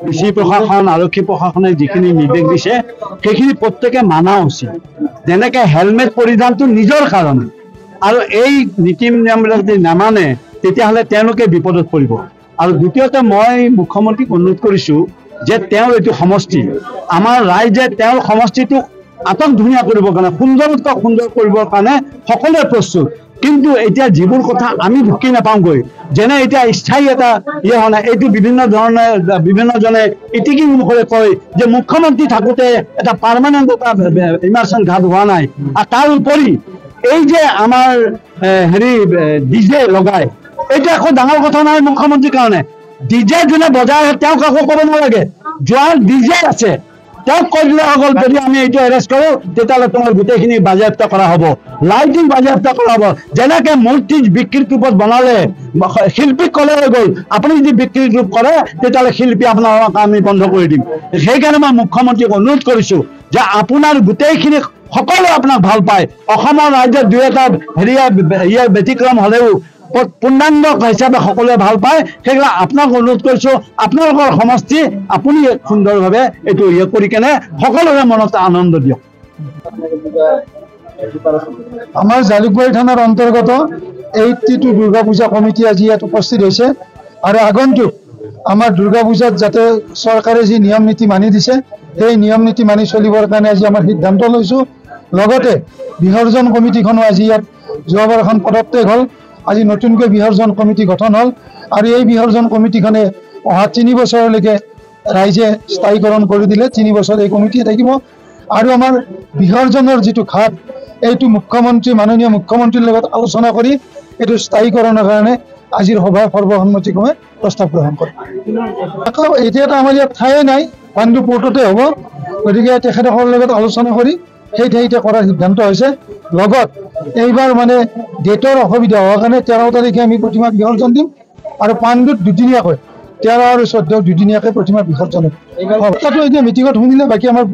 কৃষি প্ৰশাসন আৰক্ষী প্ৰশাসনে যিখিনি নিৰ্দেশ দিছে সেইখিনি প্ৰত্যেকে মানা উচিত। যেনেকে হেলমেট পৰিধানটো নিজৰ কাৰণে, আৰু এই নীতি নিয়মবিলাক যদি নামানে তেতিয়াহ'লে তেওঁলোকে বিপদত পৰিব। আৰু দ্বিতীয়তে মই মুখ্যমন্ত্ৰীক অনুৰোধ কৰিছোঁ যে তেওঁৰ এইটো সমষ্টি, আমাৰ ৰাইজে তেওঁৰ সমষ্টিটোক আটক ধুনীয়া কৰিবৰ কাৰণে, সুন্দৰতকৈ সুন্দৰ কৰিবৰ কাৰণে সকলোৱে প্ৰস্তুত। কিন্তু এতিয়া যিবোৰ কথা আমি ঢুকি নাপাওঁগৈ, যেনে এতিয়া স্থায়ী এটা হোৱা নাই, এইটো বিভিন্নজনে ইটিকিং মুখেৰে কয় যে মুখ্যমন্ত্ৰী থাকোঁতে এটা পাৰ্মানেণ্ট এটা ইমাৰ্চন ঘাট হোৱা নাই। আৰু তাৰ উপৰি এই যে আমাৰ ডিজে লগাই, এইটো একো ডাঙৰ কথা নহয় মুখ্যমন্ত্ৰীৰ কাৰণে। ডিজে যোনে বজাই তেওঁক একো ক'ব নালাগে, যোৱাৰ ডিজে আছে তেওঁক কৈ দিলে হৈ গ'ল, যদি আমি এইটো এৰেষ্ট কৰোঁ তেতিয়াহ'লে তোমাৰ গোটেইখিনি বাজেয়াপ্ত কৰা হ'ব, লাইটিং বাজেয়াপ্ত কৰা হ'ব। যেনেকৈ মূৰ্তি বিকৃত ৰূপত বনালে শিল্পীক ক'লে হৈ গ'ল, আপুনি যদি বিকৃত ৰূপ কৰে তেতিয়াহ'লে শিল্পী আপোনালোকক আমি বন্ধ কৰি দিম। সেইকাৰণে মই মুখ্যমন্ত্ৰীক অনুৰোধ কৰিছোঁ যে আপোনাৰ গোটেইখিনি সকলোৱে আপোনাক ভাল পায়, অসমৰ ৰাজ্যত দুই এটা ব্যতিক্ৰম হ'লেও পূৰ্ণাংগ হিচাপে সকলোৱে ভাল পায়। সেইবিলাক আপোনাক অনুৰোধ কৰিছোঁ, আপোনালোকৰ সমষ্টি আপুনি সুন্দৰভাৱে এইটো কৰি কেনে সকলোৰে মনত আনন্দ দিয়ক। আমাৰ জালুকবাৰী থানাৰ অন্তৰ্গত 82 দুৰ্গা পূজা কমিটি আজি ইয়াত উপস্থিত হৈছে। আৰু আগন্তুক আমাৰ দুৰ্গা পূজাত যাতে চৰকাৰে যি নিয়ম নীতি মানি দিছে সেই নিয়ম নীতি মানি চলিবৰ কাৰণে আজি আমাৰ সিদ্ধান্ত লৈছোঁ। লগতে বিসৰ্জন কমিটিখনো আজি ইয়াত যোৱাবাৰ এখন পদত্যাগ হ'ল, আজি নতুনকৈ বিসৰ্জন কমিটি গঠন হ'ল। আৰু এই বিসৰ্জন কমিটিখনে অহা 3 বছৰলৈকে ৰাইজে স্থায়ীকৰণ কৰি দিলে 3 বছৰ এই কমিটিয়ে থাকিব। আৰু আমাৰ বিসৰ্জনৰ যিটো ঘাট, এইটো মাননীয় মুখ্যমন্ত্ৰীৰ লগত আলোচনা কৰি এইটো স্থায়ীকৰণৰ কাৰণে আজিৰ সভাৰ সৰ্বসন্মতিক্ৰমে প্ৰস্তাৱ গ্ৰহণ কৰে। এতিয়াতো আমাৰ ইয়াত ঠায়ে নাই, পাণ্ডু পোৰ্টতে হ'ব, গতিকে তেখেতসকলৰ লগত আলোচনা কৰি সেই ঠাইতে কৰাৰ সিদ্ধান্ত হৈছে। লগত এইবাৰ মানে ডেটৰ অসুবিধা হোৱাৰ কাৰণে 13 তাৰিখে আমি প্ৰতিমা বিসৰ্জন দিম, আৰু পাণ্ডুত দুদিনীয়াকৈ 13 আৰু 14 দুদিনীয়াকৈ প্ৰতিমা বিসৰ্জন হ'ব। এতিয়া মিটিঙত শুনিলে, বাকী আমাৰ